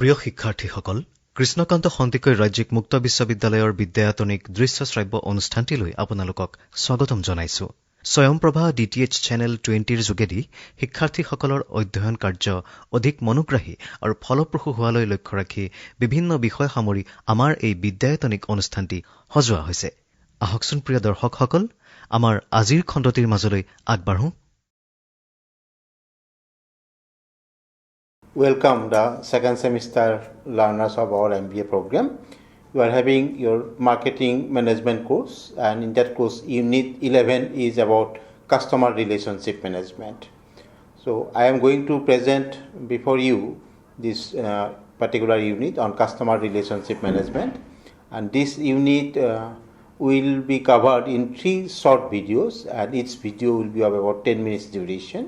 প্ৰিয় শিক্ষাৰ্থীসকল, কৃষ্ণকান্ত সন্দিকৈ ৰাজ্যিক মুক্ত বিশ্ববিদ্যালয়ৰ বিদ্যায়তনিক দৃশ্য শ্ৰাব্য অনুষ্ঠানটিলৈ আপোনালোকক স্বাগতম জনাইছো। স্বয়ং প্ৰভা DTH চেনেল 20ৰ যোগেদি শিক্ষাৰ্থীসকলৰ অধ্যয়ন কাৰ্য অধিক মনোগ্ৰাহী আৰু ফলপ্ৰসূ হোৱালৈ লক্ষ্য ৰাখি বিভিন্ন বিষয় সামৰি আমাৰ এই বিদ্যায়তনিক অনুষ্ঠানটি সজোৱা হৈছে। আহকচোন প্ৰিয় দৰ্শকসকল, আমাৰ আজিৰ খণ্ডটিৰ মাজলৈ আগবাঢ়ো। Welcome the second semester learners of our MBA program. You are having your marketing management course, and in that course unit 11 is about customer relationship management. So I am going to present before you this particular unit on customer relationship management, and this unit will be covered in 3 short videos, and each video will be of about 10 minutes duration.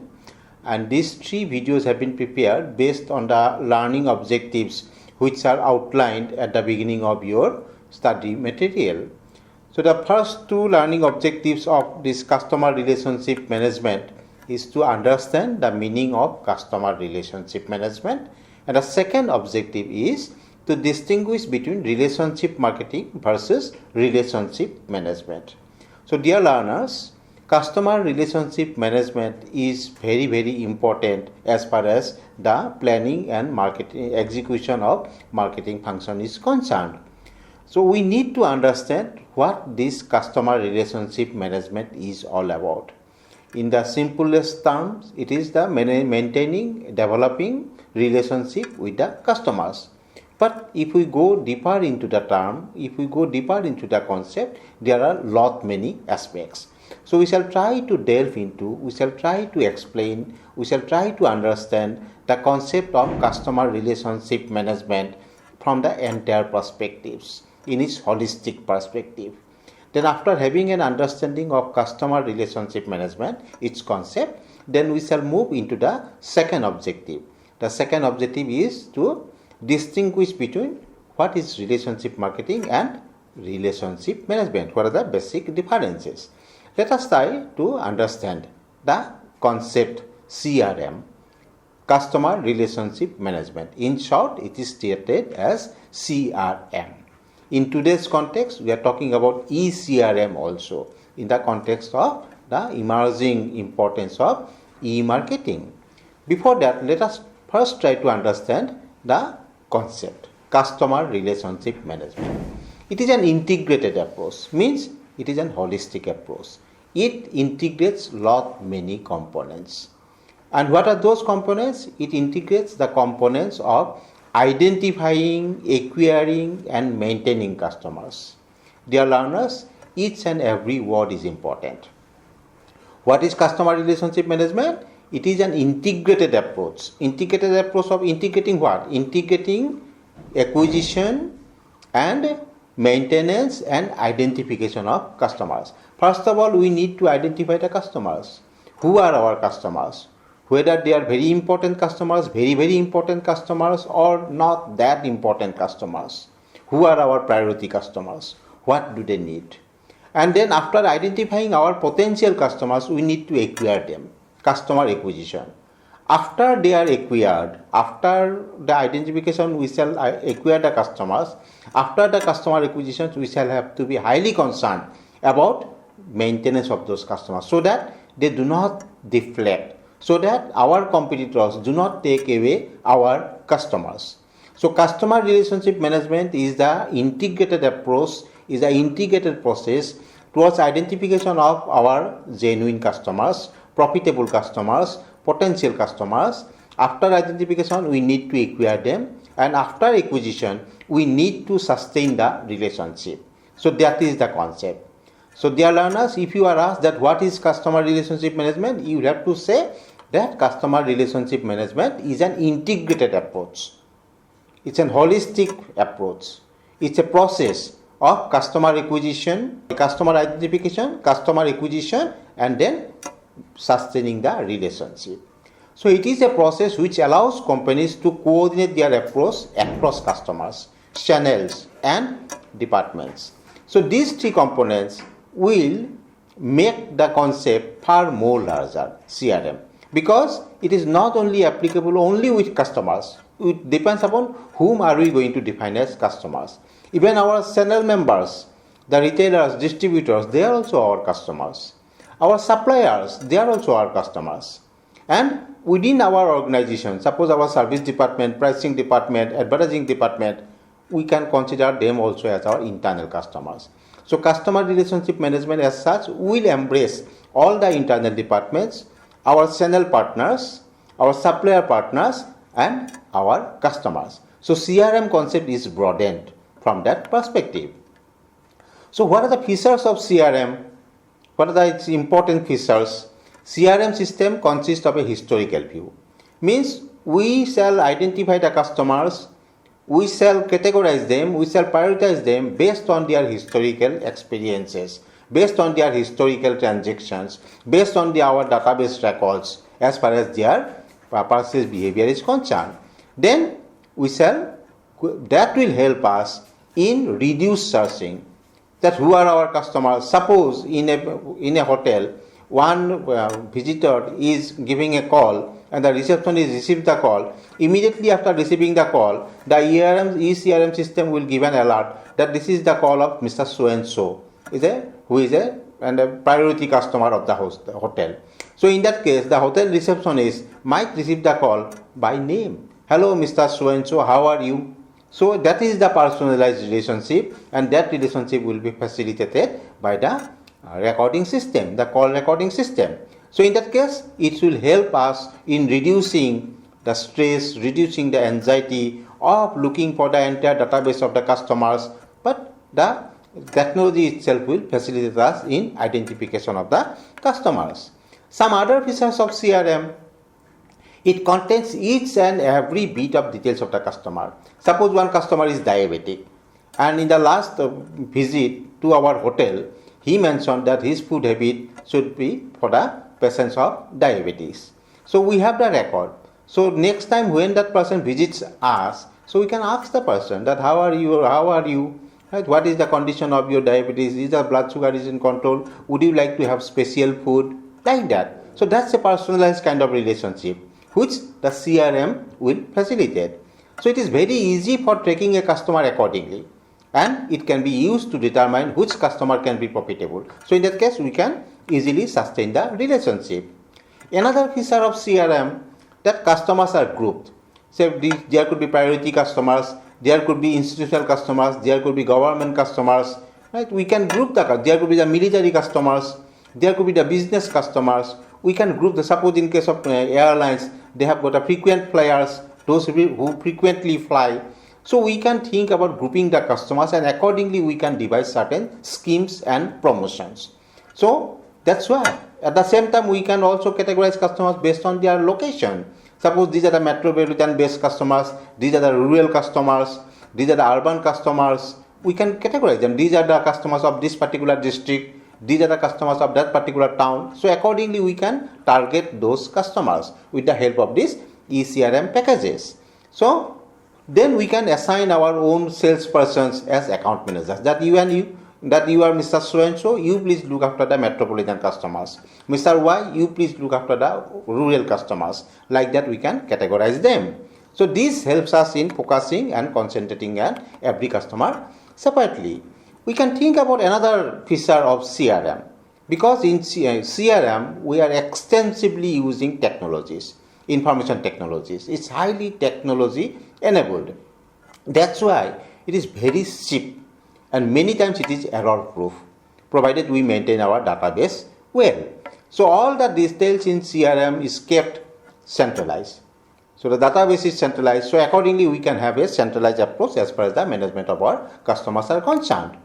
And these 3 videos have been prepared based on the learning objectives which are outlined at the beginning of your study material. So the first 2 learning objectives of this customer relationship management is to understand the meaning of customer relationship management, and the second objective is to distinguish between relationship marketing versus relationship management. So dear learners, customer relationship management is very, very important as far as the planning and marketing execution of marketing function is concerned. So we need to understand what this customer relationship management is all about. In the simplest terms, it is the maintaining, developing relationship with the customers. But if we go deeper into the term, if we go deeper into the concept, there are many aspects. So we shall try to delve into, we shall try to explain, we shall try to understand the concept of customer relationship management from the entire perspectives, in its holistic perspective. Then after having an understanding of customer relationship management, its concept, then we shall move into the second objective. The second objective is to distinguish between what is relationship marketing and relationship management. What are the basic differences? Let us try to understand the concept CRM, Customer Relationship Management. In short, it is stated as CRM. In today's context, we are talking about ECRM also, in the context of the emerging importance of e-marketing. Before that, let us first try to understand the concept, Customer Relationship Management. It is an integrated approach, means it is an holistic approach. It integrates many components. And what are those components? It integrates the components of identifying, acquiring, and maintaining customers. Dear learners, each and every word is important. What is customer relationship management? It is an integrated approach. Integrated approach of integrating what? Integrating acquisition and maintenance and identification of customers. First of all, we need to identify the customers. Who are our customers? Whether they are very important customers, very, very important customers, or not that important customers. Who are our priority customers? What do they need? And then after identifying our potential customers, we need to acquire them. Customer acquisition. After they are acquired, after the identification, we shall acquire the customers. After the customer acquisition, we shall have to be highly concerned about maintenance of those customers so that they do not deflect, so that our competitors do not take away our customers. So customer relationship management is the integrated approach, is the integrated process towards identification of our genuine customers, profitable customers, potential customers. After identification, we need to acquire them, and after acquisition, we need to sustain the relationship. So that is the concept. So dear learners, if you are asked that what is customer relationship management, you have to say that customer relationship management is an integrated approach. It's an holistic approach. It's a process of customer acquisition, customer identification, customer acquisition, and then sustaining the relationship. So it is a process which allows companies to coordinate their approach across customers, channels, and departments. So these 3 components will make the concept far more larger, CRM, because it is not only applicable only with customers, it depends upon whom are we going to define as customers. Even our channel members, the retailers, distributors, they are also our customers. Our suppliers, they are also our customers. And within our organization, suppose our service department, pricing department, advertising department, we can consider them also as our internal customers. So customer relationship management as such will embrace all the internal departments, our channel partners, our supplier partners, and our customers. So CRM concept is broadened from that perspective. So what are the features of CRM? What are the its important features? CRM system consists of a historical view. Means we shall identify the customers, we shall categorize them, we shall prioritize them based on their historical experiences, based on their historical transactions, based on our database records as far as their purchase behavior is concerned. Then that will help us in reduce searching. That who are our customers? Suppose in a hotel, one visitor is giving a call and the receptionist received the call. Immediately after receiving the call, the ECRM system will give an alert that this is the call of Mr. So-and-so, who is a priority customer of the hotel. So in that case, the hotel receptionist might receive the call by name. Hello, Mr. So-and-so, how are you? So that is the personalized relationship, and that relationship will be facilitated by the recording system, the call recording system. So in that case, it will help us in reducing the stress, reducing the anxiety of looking for the entire database of the customers, but the technology itself will facilitate us in identification of the customers. Some other features of CRM, it contains each and every bit of details of the customer. Suppose one customer is diabetic, and in the last visit to our hotel, he mentioned that his food habit should be for the patients of diabetes. So we have the record. So next time when that person visits us, so we can ask the person that how are you, right? What is the condition of your diabetes? Is the blood sugar is in control? Would you like to have special food? Like that. So that's a personalized kind of relationship which the CRM will facilitate. So it is very easy for tracking a customer accordingly, and it can be used to determine which customer can be profitable. So in that case, we can easily sustain the relationship. Another feature of CRM, that customers are grouped. So there could be priority customers, there could be institutional customers, there could be government customers. Right? We can group there could be the military customers, there could be the business customers. We can group suppose in case of airlines, they have got a frequent flyers, those who frequently fly. So we can think about grouping the customers, and accordingly we can devise certain schemes and promotions. So that's why at the same time we can also categorize customers based on their location. Suppose these are the metropolitan based customers, these are the rural customers, these are the urban customers. We can categorize them. These are the customers of this particular district, these are the customers of that particular town. So accordingly we can target those customers with the help of these ECRM packages. So then we can assign our own salespersons as account managers. That you are Mr. So-and-so, you please look after the metropolitan customers. Mr. Y, you please look after the rural customers. Like that we can categorize them. So this helps us in focusing and concentrating on every customer separately. We can think about another feature of CRM. Because in CRM, we are extensively using technologies, information technologies. It's highly technology enabled. That's why it is very cheap, and many times it is error proof, provided we maintain our database well. So all the details in CRM is kept centralized. So the database is centralized. So accordingly we can have a centralized approach as far as the management of our customers are concerned.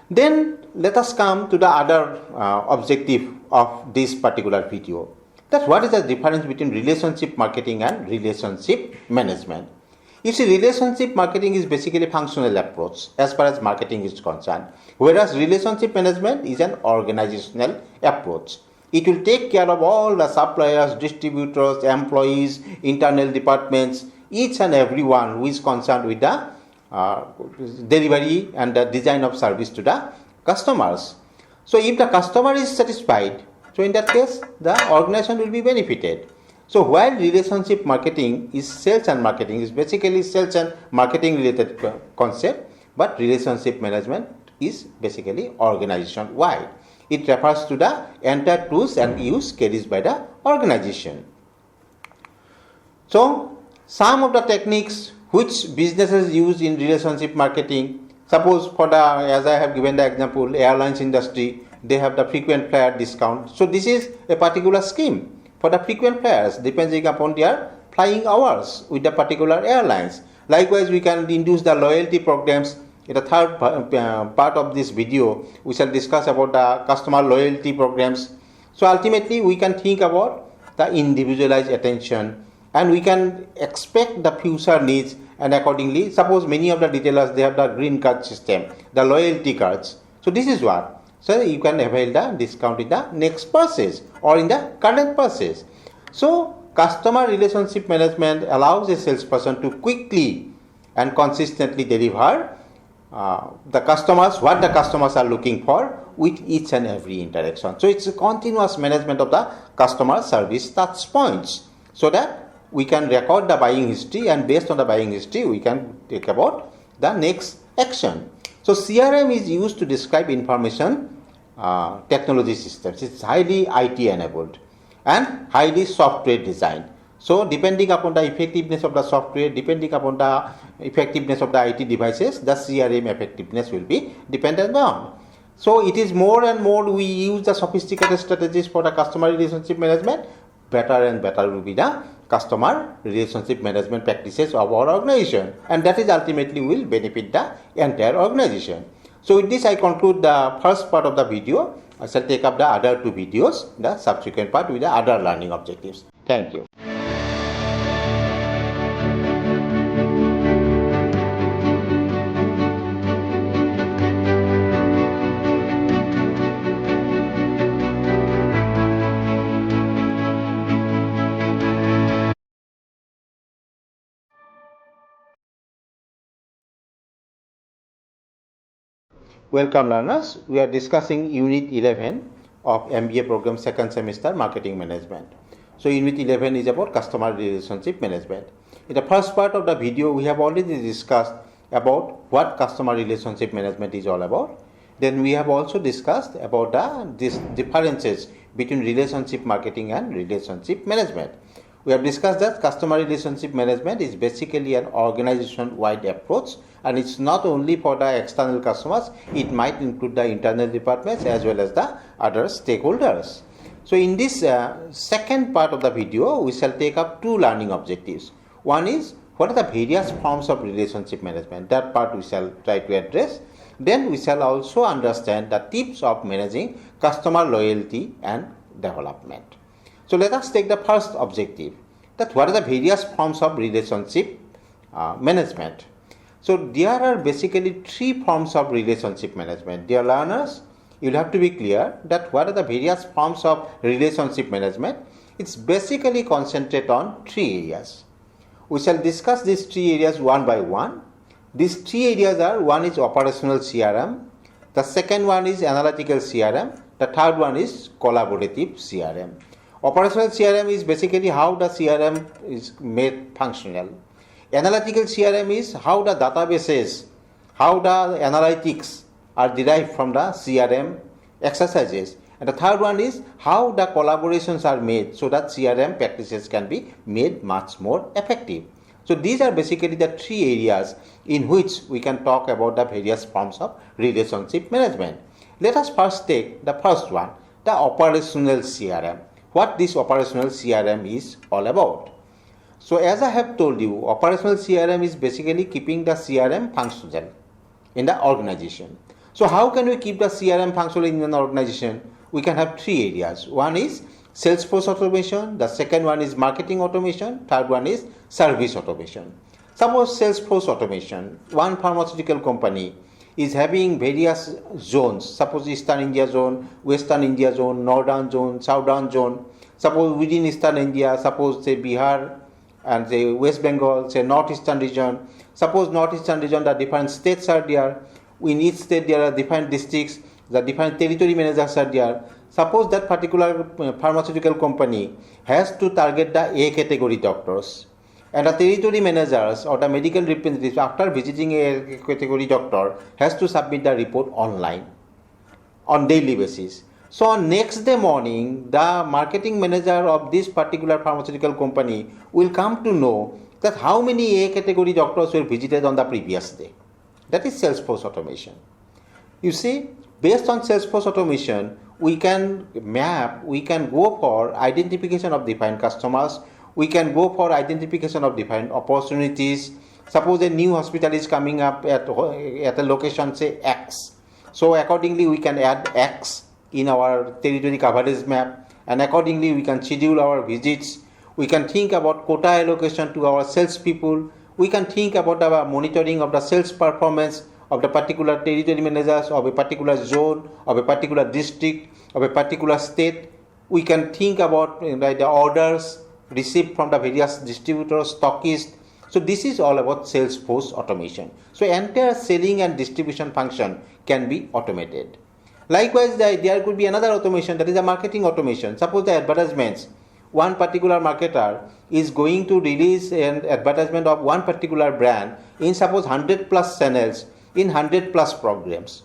Then let us come to the other objective of this particular video. That's what is the difference between relationship marketing and relationship management. You see, relationship marketing is basically a functional approach as far as marketing is concerned, whereas relationship management is an organizational approach. It will take care of all the suppliers, distributors, employees, internal departments, each and everyone who is concerned with the delivery and the design of service to the customers. So if the customer is satisfied, so in that case the organization will be benefited. So while relationship marketing is sales and marketing, is basically sales and marketing related concept, but relationship management is basically organization wide. It refers to the entire tools and use carried by the organization. So some of the techniques which businesses use in relationship marketing, suppose for the, as I have given the example, airlines industry, they have the frequent flyer discount. So this is a particular scheme for the frequent flyers depending upon their flying hours with the particular airlines. Likewise, we can induce the loyalty programs. In the third part of this video, we shall discuss about the customer loyalty programs. So ultimately, we can think about the individualized attention, and we can expect the future needs, and accordingly, suppose many of the retailers, they have the green card system, the loyalty cards. So this is what. So you can avail the discount in the next purchase or in the current purchase. So customer relationship management allows a salesperson to quickly and consistently deliver the customers what the customers are looking for with each and every interaction. So it's a continuous management of the customer service touch points, so that we can record the buying history, and based on the buying history we can take about the next action. So CRM is used to describe information technology systems. It's highly IT enabled and highly software designed. So depending upon the effectiveness of the software, depending upon the effectiveness of the IT devices, the CRM effectiveness will be dependent on. So it is more and more we use the sophisticated strategies for the customer relationship management, better and better will be the customer relationship management practices of our organization, and that is ultimately will benefit the entire organization. So with this I conclude the first part of the video. I shall take up the other two videos, the subsequent part with the other learning objectives. Thank you. Welcome learners, we are discussing Unit 11 of MBA program second semester marketing management. So Unit 11 is about customer relationship management. In the first part of the video, we have already discussed about what customer relationship management is all about. Then we have also discussed about the differences between relationship marketing and relationship management. We have discussed that customer relationship management is basically an organization-wide approach, and it's not only for the external customers, it might include the internal departments as well as the other stakeholders. So in this second part of the video, we shall take up two learning objectives. One is, what are the various forms of relationship management? That part we shall try to address. Then we shall also understand the tips of managing customer loyalty and development. So let us take the first objective, that what are the various forms of relationship management. So there are basically three forms of relationship management. Dear learners, you will have to be clear that what are the various forms of relationship management. It's basically concentrate on three areas. We shall discuss these three areas one by one. These three areas are, one is operational CRM, the second one is analytical CRM, the third one is collaborative CRM. Operational CRM is basically how the CRM is made functional. Analytical CRM is how the databases, how the analytics are derived from the CRM exercises. And the third one is how the collaborations are made so that CRM practices can be made much more effective. So these are basically the three areas in which we can talk about the various forms of relationship management. Let us first take the first one, the operational CRM. What this operational CRM is all about. So as I have told you, operational CRM is basically keeping the CRM functional in the organization. So how can we keep the CRM functional in an organization? We can have three areas. One is Salesforce automation, the second one is marketing automation, third one is service automation. Suppose Salesforce automation, one pharmaceutical company is having various zones, suppose Eastern India zone, Western India zone, Northern zone, Southern zone. Suppose within Eastern India, suppose say Bihar and say West Bengal, say Northeastern region. Suppose Northeastern region, the different states are there. In each state there are different districts, the different territory managers are there. suppose that particular pharmaceutical company has to target the A category doctors, and the territory managers or the medical representatives, after visiting a category doctor, has to submit the report online on daily basis. So on next day morning, the marketing manager of this particular pharmaceutical company will come to know that how many A category doctors were visited on the previous day. That is Salesforce automation. You see, based on Salesforce automation, we can map, we can go for identification of defined customers, we can go for identification of defined opportunities. Suppose a new hospital is coming up at a location, say X. So accordingly, we can add X in our territory coverage map, and accordingly, we can schedule our visits. We can think about quota allocation to our salespeople. We can think about our monitoring of the sales performance of the particular territory managers of a particular zone, of a particular district, of a particular state. We can think about the orders received from the various distributors, stockists. So this is all about Salesforce automation. So entire selling and distribution function can be automated. Likewise, there could be another automation, that is a marketing automation. Suppose the advertisements, one particular marketer is going to release an advertisement of one particular brand in suppose 100 plus channels in 100 plus programs.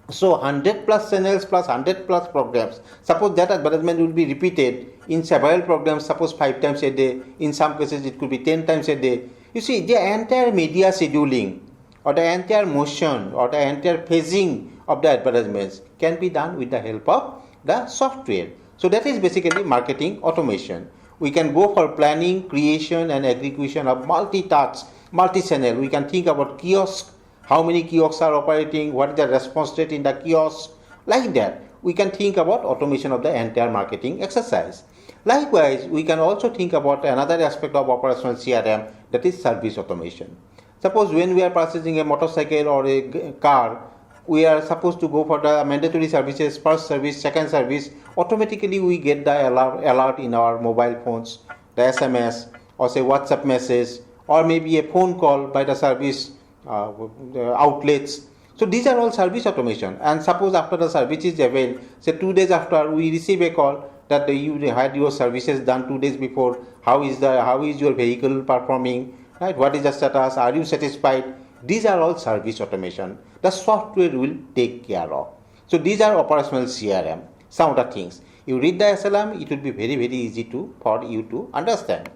So 100 plus channels plus 100 plus programs. Suppose that advertisement will be repeated in several programs, suppose 5 times a day. In some cases it could be 10 times a day. You see, the entire media scheduling or the entire motion or the entire phasing of the advertisements can be done with the help of the software. So that is basically marketing automation. We can go for planning, creation and execution of multi-touch, multi-channel. We can think about kiosks, how many kiosks are operating, what is the response rate in the kiosks, like that. We can think about automation of the entire marketing exercise. Likewise, we can also think about another aspect of operational CRM, that is service automation. Suppose when we are purchasing a motorcycle or a car, we are supposed to go for the mandatory services, first service, second service. Automatically we get the alert in our mobile phones, the SMS or say WhatsApp message, or maybe a phone call by the service outlets. So these are all service automation. And suppose after the service is availed, say 2 days after, we receive a call that you had your services done 2 days before. How is your vehicle performing? Right? What is the status? Are you satisfied? These are all service automation. The software will take care of. So these are operational CRM. Some of the things. You read the SLM, it will be very, very easy for you to understand.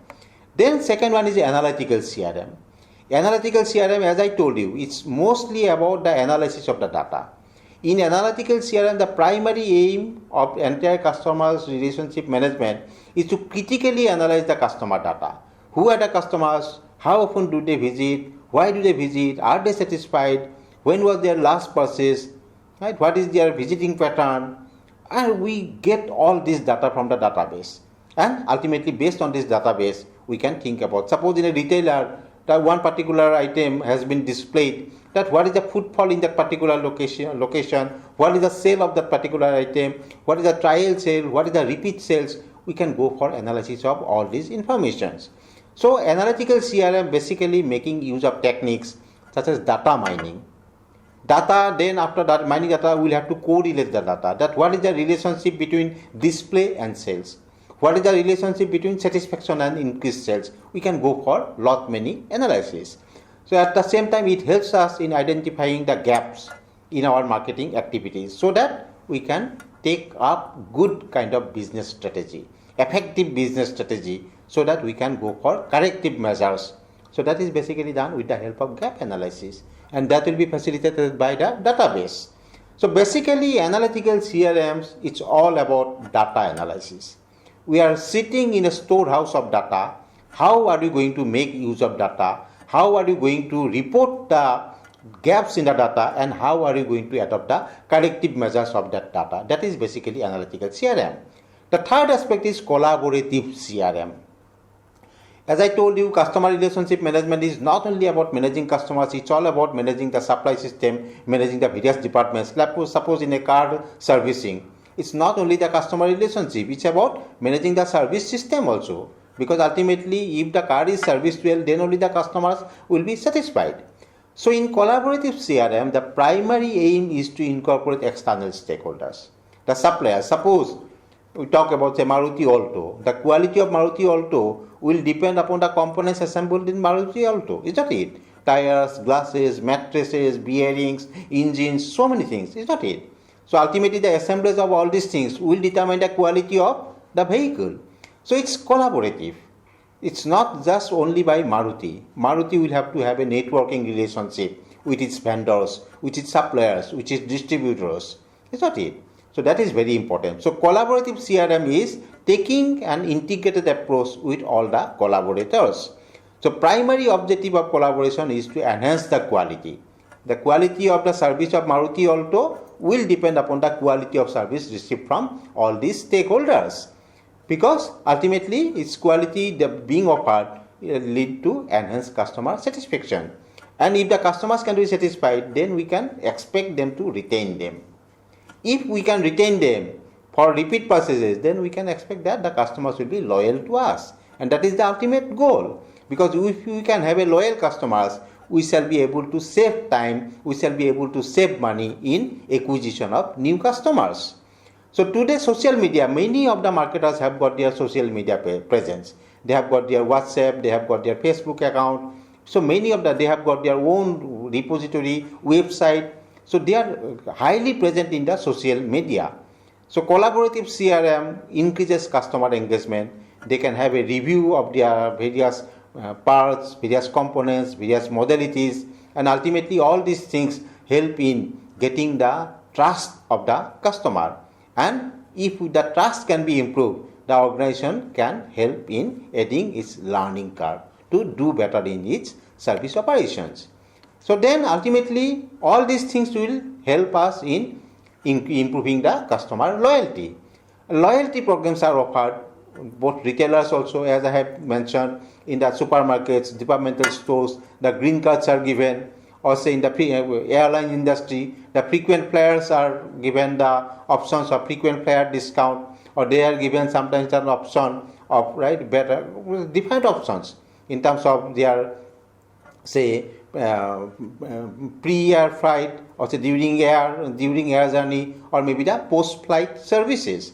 Then second one is analytical CRM. Analytical CRM, as I told you, it's mostly about the analysis of the data. In analytical CRM, the primary aim of entire customer's relationship management is to critically analyze the customer data. Who are the customers? How often do they visit? Why do they visit? Are they satisfied? When was their last purchase? Right? What is their visiting pattern? And we get all this data from the database. And ultimately, based on this database, we can think about, suppose in a retailer, that one particular item has been displayed, that what is the footfall in that particular location, what is the sale of that particular item, what is the trial sale, what is the repeat sales. We can go for analysis of all these informations. So analytical CRM basically making use of techniques such as data mining. Data, then after that mining data, we will have to correlate the data. That what is the relationship between display and sales? What is the relationship between satisfaction and increased sales? We can go for lot many analysis. So at the same time, it helps us in identifying the gaps in our marketing activities so that we can take up good kind of business strategy, effective business strategy, so that we can go for corrective measures. So that is basically done with the help of gap analysis, and that will be facilitated by the database. So basically analytical CRMs, it's all about data analysis. We are sitting in a storehouse of data. How are you going to make use of data? How are you going to report the gaps in the data, and how are you going to adopt the corrective measures of that data? That is basically analytical CRM. The third aspect is collaborative CRM. As I told you, customer relationship management is not only about managing customers, it's all about managing the supply system, managing the various departments. Suppose in a car servicing, it's not only the customer relationship, it's about managing the service system also. Because ultimately, if the car is serviced well, then only the customers will be satisfied. So in collaborative CRM, the primary aim is to incorporate external stakeholders. The suppliers, suppose we talk about say Maruti Alto, the quality of Maruti Alto will depend upon the components assembled in Maruti Alto, is that it? Tires, glasses, mattresses, bearings, engines, so many things, is that it? So ultimately the assemblage of all these things will determine the quality of the vehicle. So it's collaborative. It's not just only by Maruti. Maruti will have to have a networking relationship with its vendors, with its suppliers, with its distributors. Is that it? So that is very important. So collaborative CRM is taking an integrated approach with all the collaborators. So primary objective of collaboration is to enhance the quality. The quality of the service of Maruti Alto will depend upon the quality of service received from all these stakeholders. Because ultimately its quality being offered lead to enhanced customer satisfaction. And if the customers can be satisfied, then we can expect them to retain them. If we can retain them for repeat purchases, then we can expect that the customers will be loyal to us. And that is the ultimate goal. Because if we can have a loyal customers, we shall be able to save time, we shall be able to save money in acquisition of new customers. So today social media, many of the marketers have got their social media presence. They have got their WhatsApp, they have got their Facebook account. So many of them, they have got their own repository, website. So they are highly present in the social media. So collaborative CRM increases customer engagement. They can have a review of their various parts, various components, various modalities, and ultimately all these things help in getting the trust of the customer. And if the trust can be improved, the organization can help in adding its learning curve to do better in its service operations. So then ultimately all these things will help us in improving the customer loyalty. Loyalty programs are offered, both retailers also, as I have mentioned, in the supermarkets, departmental stores, the green cards are given. Also in the airline industry, the frequent flyers are given the options of frequent flyer discount, or they are given sometimes an option of better different options in terms of their say pre-air flight, or say during air journey, or maybe the post-flight services.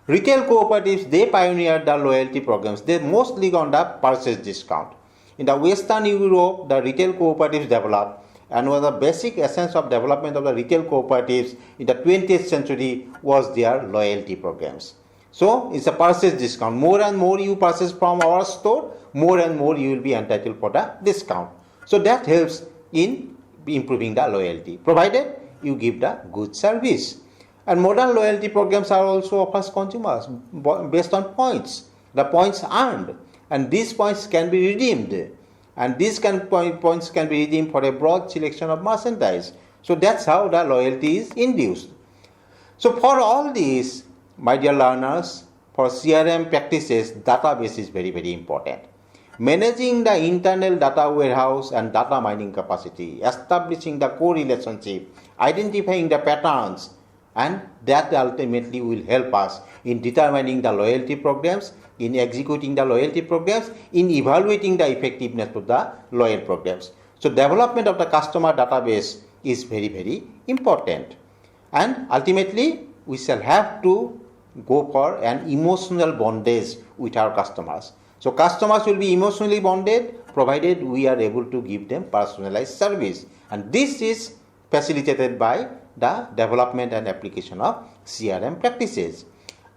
Retail cooperatives, they pioneered the loyalty programs. They mostly on the purchase discount. In the Western Europe, the retail cooperatives developed, and one of the basic essence of development of the retail cooperatives in the 20th century was their loyalty programs. So it's a purchase discount. More and more you purchase from our store, more and more you will be entitled for the discount. So that helps in improving the loyalty, provided you give the good service. And modern loyalty programs are also offers consumers based on points, the points earned, and these points can be redeemed. And these points can be redeemed for a broad selection of merchandise. So that's how the loyalty is induced. So for all these, my dear learners, for CRM practices, database is very, very important. Managing the internal data warehouse and data mining capacity, establishing the correlationship, identifying the patterns, and that ultimately will help us in determining the loyalty programs, in executing the loyalty programs, in evaluating the effectiveness of the loyal programs. So development of the customer database is very, very important. And ultimately, we shall have to go for an emotional bondage with our customers. So customers will be emotionally bonded provided we are able to give them personalized service. And this is facilitated by the development and application of CRM practices.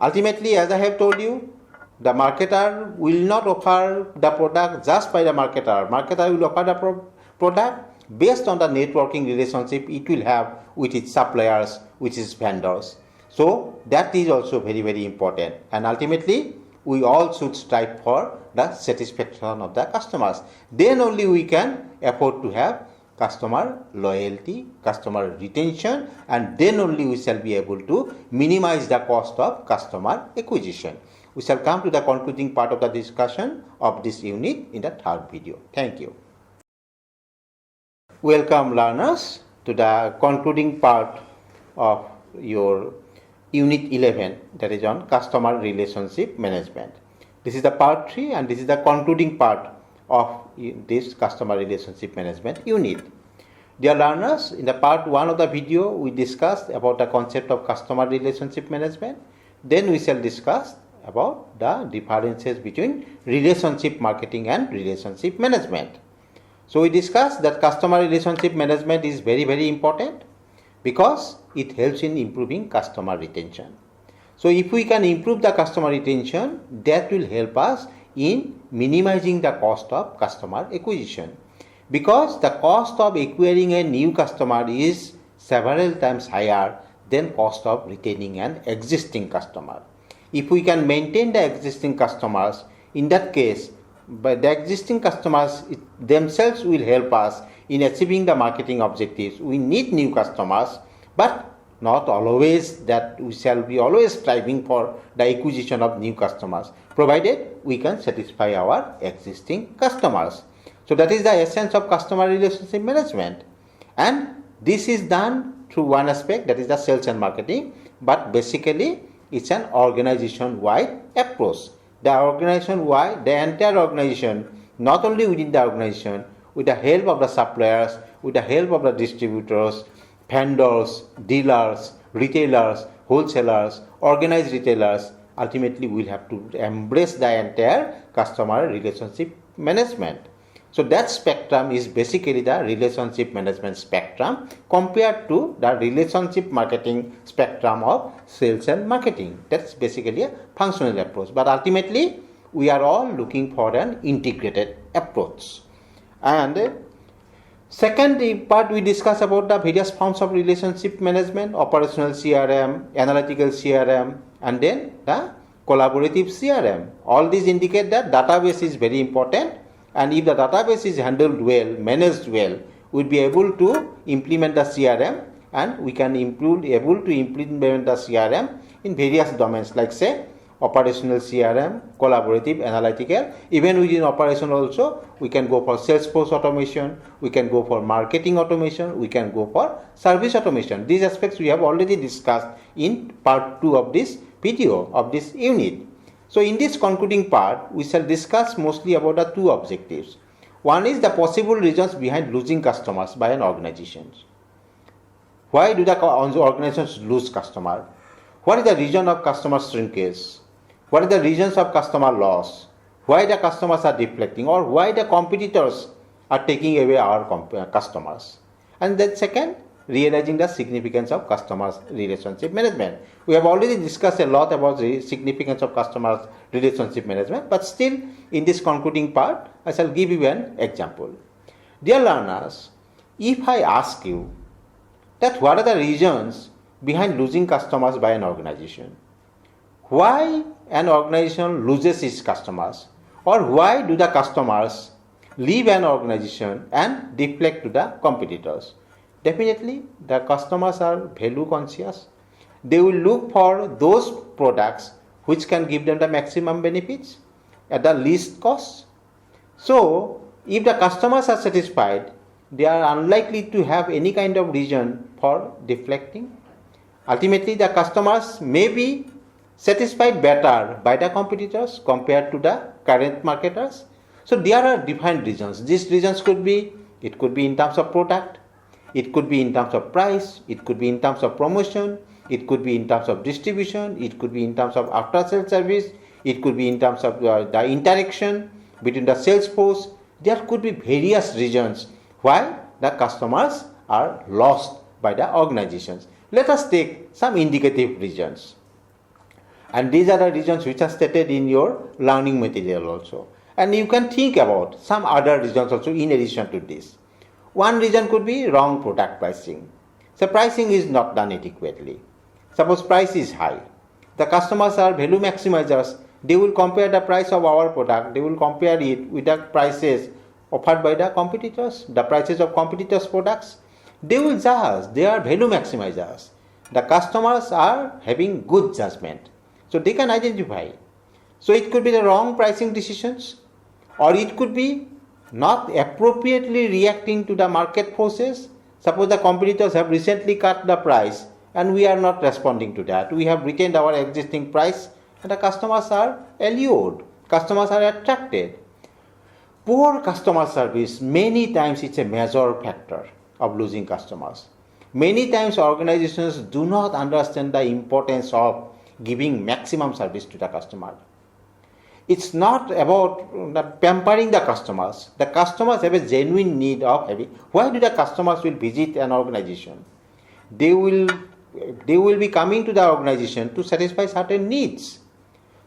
Ultimately, as I have told you, the marketer will not offer the product just by the marketer. Marketer will offer the product based on the networking relationship it will have with its suppliers, with its vendors. So that is also very, very important. And ultimately, we all should strive for the satisfaction of the customers. Then only we can afford to have customer loyalty, customer retention, and then only we shall be able to minimize the cost of customer acquisition. We shall come to the concluding part of the discussion of this unit in the third video. Thank you. Welcome learners to the concluding part of your Unit 11, that is on customer relationship management. This is the part 3 and this is the concluding part of this customer relationship management unit. Dear learners, in the part 1 of the video, we discussed about the concept of customer relationship management. Then we shall discuss about the differences between relationship marketing and relationship management. So we discussed that customer relationship management is very, very important because it helps in improving customer retention. So if we can improve the customer retention, that will help us in minimizing the cost of customer acquisition. Because the cost of acquiring a new customer is several times higher than cost of retaining an existing customer. If we can maintain the existing customers, in that case, but the existing customers themselves will help us in achieving the marketing objectives. We need new customers, but not always that we shall be always striving for the acquisition of new customers, provided we can satisfy our existing customers. So that is the essence of customer relationship management. And this is done through one aspect, that is the sales and marketing, but basically it's an organization-wide approach. The organization-wide, the entire organization, not only within the organization, with the help of the suppliers, with the help of the distributors, vendors, dealers, retailers, wholesalers, organized retailers, ultimately we'll have to embrace the entire customer relationship management. So that spectrum is basically the relationship management spectrum compared to the relationship marketing spectrum of sales and marketing. That's basically a functional approach. But ultimately, we are all looking for an integrated approach. And second part, we discuss about the various forms of relationship management, operational CRM, analytical CRM, and then the collaborative CRM. All these indicate that database is very important. And if the database is handled well, managed well, we'll be able to implement the CRM, and we can able to implement the CRM in various domains, like say operational CRM, collaborative, analytical. Even within operation also, we can go for Salesforce automation, we can go for marketing automation, we can go for service automation. These aspects we have already discussed in part 2 of this video, of this unit. So in this concluding part, we shall discuss mostly about the two objectives. One is the possible reasons behind losing customers by an organization. Why do the organizations lose customers? What is the reason of customer shrinkage? What are the reasons of customer loss? Why the customers are deflecting, or why the competitors are taking away our customers? And then second, realizing the significance of customer relationship management. We have already discussed a lot about the significance of customer relationship management, but still in this concluding part, I shall give you an example. Dear learners, if I ask you that what are the reasons behind losing customers by an organization? Why an organization loses its customers, or why do the customers leave an organization and deflect to the competitors? Definitely, the customers are value conscious. They will look for those products which can give them the maximum benefits at the least cost. So, if the customers are satisfied, they are unlikely to have any kind of reason for deflecting. Ultimately, the customers may be satisfied better by the competitors compared to the current marketers. So, there are different reasons. These reasons could be, it could be in terms of product, it could be in terms of price, it could be in terms of promotion, it could be in terms of distribution, it could be in terms of after-sales service, it could be in terms of the interaction between the sales force. There could be various reasons why the customers are lost by the organizations. Let us take some indicative reasons. And these are the reasons which are stated in your learning material also. And you can think about some other reasons also in addition to this. One reason could be wrong product pricing. So pricing is not done adequately. Suppose price is high. The customers are value maximizers. They will compare the price of our product. They will compare it with the prices offered by the competitors, the prices of competitors' products. They will judge. They are value maximizers. The customers are having good judgment. So they can identify. So it could be the wrong pricing decisions, or it could be not appropriately reacting to the market forces. Suppose the competitors have recently cut the price and we are not responding to that. We have retained our existing price and the customers are allured. Customers are attracted. Poor customer service, many times it's a major factor. of losing customers. Many times organizations do not understand the importance of giving maximum service to the customer. It's not about pampering the customers. The customers have a genuine need of having. Why do the customers will visit an organization? They will be coming to the organization to satisfy certain needs.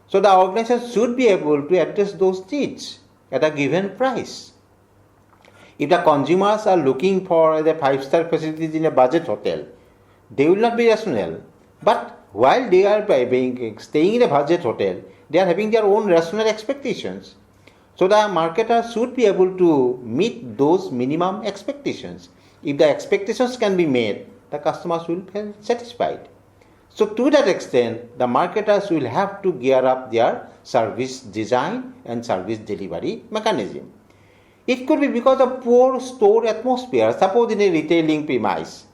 So the organization should be able to address those needs at a given price. If the consumers are looking for the 5-star facilities in a budget hotel, they will not be rational. But while they are staying in a budget hotel, they are having their own rational expectations. So the marketer should be able to meet those minimum expectations. If the expectations can be made, the customers will feel satisfied. So to that extent, the marketers will have to gear up their service design and service delivery mechanism. It could be because of poor store atmosphere. Suppose in a retailing premise,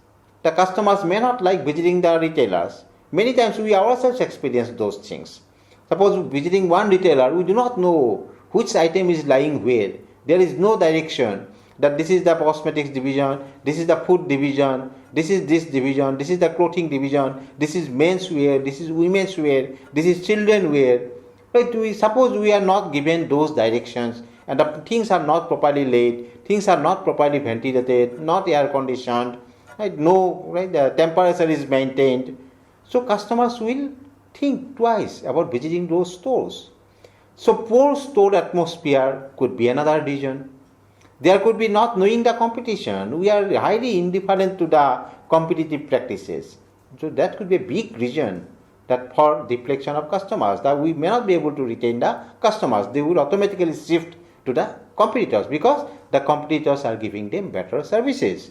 the customers may not like visiting the retailers. Many times we ourselves experience those things. Suppose visiting one retailer, we do not know which item is lying where. There is no direction that this is the cosmetics division, this is the food division, this is this division, this is the clothing division, this is men's wear, this is women's wear, this is children wear. Right? Suppose we are not given those directions and the things are not properly laid, things are not properly ventilated, not air conditioned, right? The temperature is maintained. So customers will think twice about visiting those stores. So poor store atmosphere could be another reason. There could be not knowing the competition. We are highly indifferent to the competitive practices. So that could be a big reason that for deflection of customers, that we may not be able to retain the customers. They will automatically shift to the competitors because the competitors are giving them better services.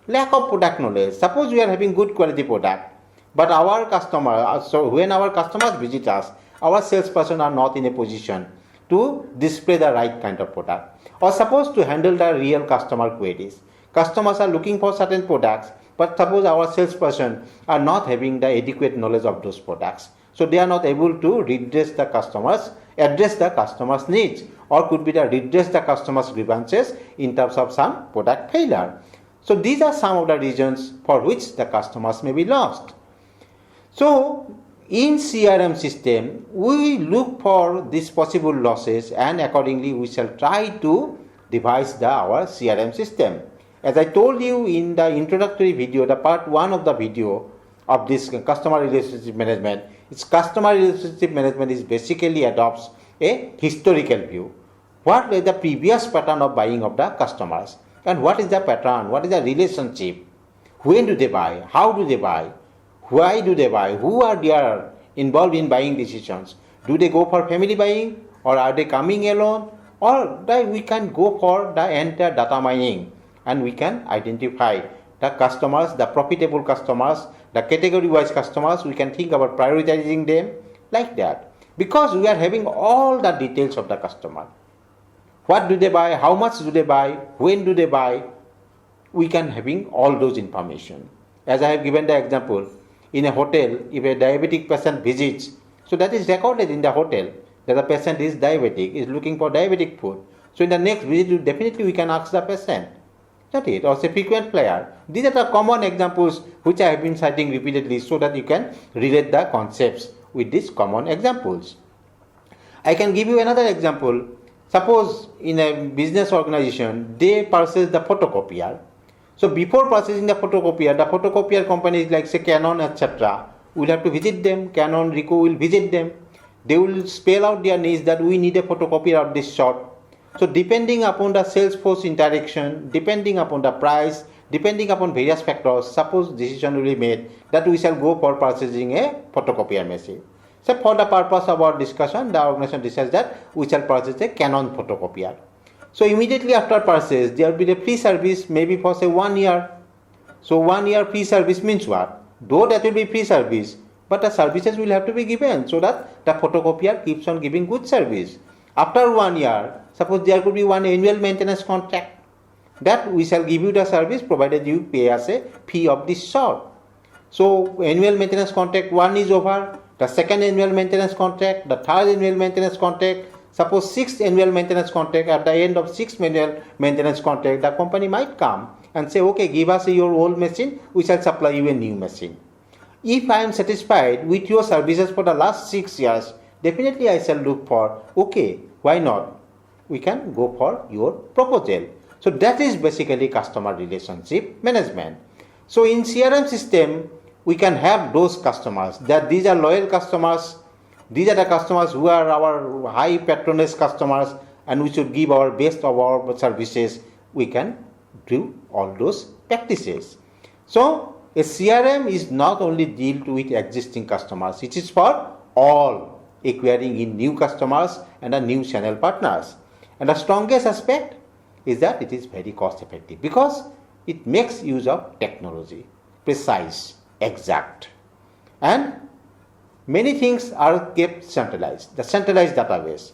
Lack of product knowledge. Suppose we are having good quality product, but when our customers visit us, our salesperson are not in a position to display the right kind of product. Or suppose to handle the real customer queries. Customers are looking for certain products, but suppose our salesperson are not having the adequate knowledge of those products. So they are not able to address the customers' needs, or could be to redress the customers' grievances in terms of some product failure. So these are some of the reasons for which the customers may be lost. So in CRM system, we look for these possible losses and accordingly we shall try to devise our CRM system. As I told you in the introductory video, the part 1 of the video of this customer relationship management, customer relationship management is basically adopts a historical view. What is the previous pattern of buying of the customers and what is the pattern, what is the relationship, when do they buy, how do they buy, why do they buy, who are there involved in buying decisions, do they go for family buying or are they coming alone, or we can go for the entire data mining and we can identify the customers, the profitable customers, the category wise customers. We can think about prioritizing them like that because we are having all the details of the customer. What do they buy, how much do they buy, when do they buy, we can having all those information. As I have given the example, in a hotel, if a diabetic patient visits, so that is recorded in the hotel that the patient is diabetic, is looking for diabetic food. So in the next visit, definitely we can ask the patient. Not it, or say frequent flyer. These are the common examples which I have been citing repeatedly so that you can relate the concepts with these common examples. I can give you another example. Suppose in a business organization, they purchase the photocopier. So before purchasing the photocopier companies like say Canon, etc., will have to visit them. Canon, Ricoh will visit them. They will spell out their needs that we need a photocopier of this sort. So depending upon the sales force interaction, depending upon the price, depending upon various factors, suppose decision will be made that we shall go for purchasing a photocopier machine. So for the purpose of our discussion, the organization decides that we shall purchase a Canon photocopier. So immediately after purchase, there will be a free service maybe for say 1 year. So 1 year free service means what? Though that will be free service, but the services will have to be given so that the photocopier keeps on giving good service. After 1 year, suppose there could be one annual maintenance contract that we shall give you the service provided you pay us a fee of this sort. So annual maintenance contract 1 is over, the second annual maintenance contract, the third annual maintenance contract, suppose 6th annual maintenance contract, at the end of 6th annual maintenance contract, the company might come and say, okay, give us your old machine, we shall supply you a new machine. If I am satisfied with your services for the last 6 years, definitely I shall look for, okay, why not? We can go for your proposal. So that is basically customer relationship management. So in CRM system, we can have those customers, that these are loyal customers, these are the customers who are our high patronage customers, and we should give our best of our services. We can do all those practices. So a CRM is not only dealt with existing customers, it is for all, acquiring in new customers and a new channel partners. And the strongest aspect is that it is very cost effective because it makes use of technology, precise, exact. And many things are kept centralized, the centralized database.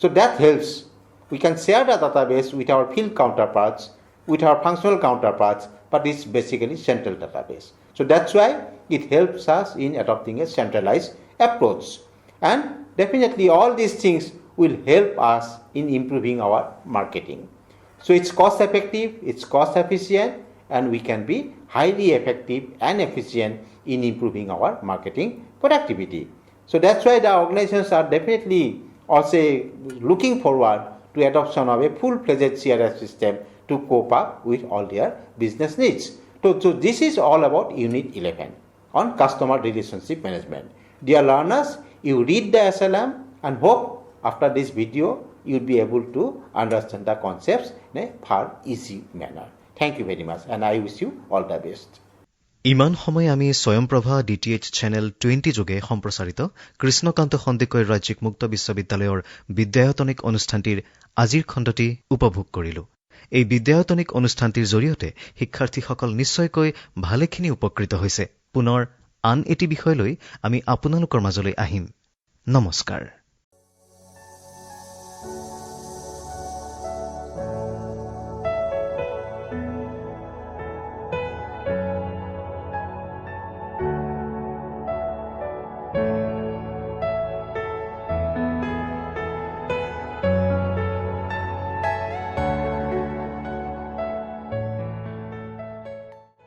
So that helps. We can share the database with our field counterparts, with our functional counterparts, but it's basically central database. So that's why it helps us in adopting a centralized approach. And definitely all these things will help us in improving our marketing. So it's cost effective, it's cost efficient, and we can be highly effective and efficient in improving our marketing productivity. So that's why the organizations are definitely also looking forward to adoption of a full-fledged CRM system to cope up with all their business needs. So this is all about Unit 11 on customer relationship management. Dear learners, you read the SLM and hope after this video you will be able to understand the concepts in a far easy manner. Thank you very much, and I wish you all the best. ইমান সময় আমি স্বয়ং প্ৰভা DTH channel 20 যোগে সম্প্ৰচাৰিত কৃষ্ণকান্ত সন্দিকৈ ৰাজ্যিক মুক্ত বিশ্ববিদ্যালয়ৰ বিদ্যায়তনিক অনুষ্ঠানটিৰ আজিৰ খণ্ডটি উপভোগ কৰিলো। এই বিদ্যায়তনিক অনুষ্ঠানটিৰ জৰিয়তে শিক্ষাৰ্থীসকল নিশ্চয়কৈ ভালেখিনি উপকৃত হৈছে। পুনৰ আন এটি বিষয় লৈ আমি আপোনালোকৰ মাজলৈ আহিম। নমস্কাৰ।